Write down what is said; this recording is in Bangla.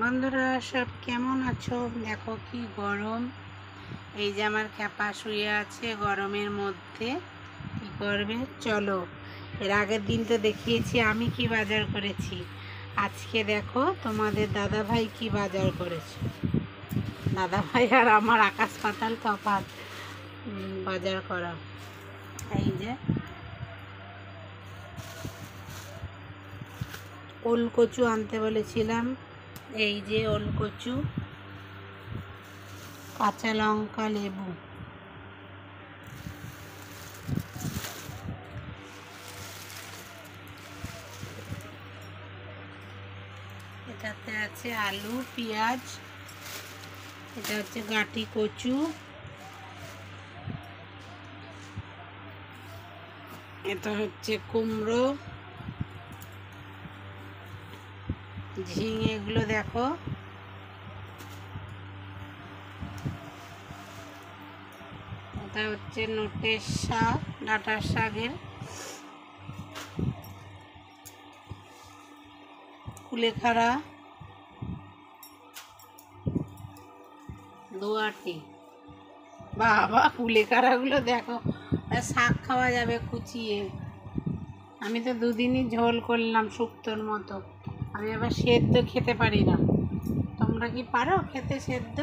বন্ধুরা সব কেমন আছো? দেখো কি গরম। এই যে আমার খ্যাপা শুয়ে আছে গরমের মধ্যে। কি করবে? চলো, এর আগের দিন তো দেখিয়েছি আমি কি বাজার করেছি। আজকে দেখো তোমাদের দাদা ভাই কি বাজার করেছে। দাদা ভাই আর আমার আকাশ পাতাল তফাৎ বাজার করা। এই যে ওলকচু আনতে বলেছিলাম, এই যে ওলকচু, কাঁচা লঙ্কা, লেবু, এটাতে আছে আলু, পেঁয়াজ, এটা হচ্ছে গাঁটি কচু, এটা হচ্ছে কুমড়ো, ঝিঙে, এগুলো দেখো, এটা হচ্ছে নোটের শাক, ডাঁটার শাকের, কুলেখাড়া, দোয়াটি। বাবা, কুলেখাড়াগুলো দেখো, শাক খাওয়া যাবে কুচিয়ে। আমি তো দুদিনই ঝোল করলাম শুক্তোর মতো। আমি আবার সেদ্ধ খেতে পারি না। তোমরা কি পারো খেতে সেদ্ধ?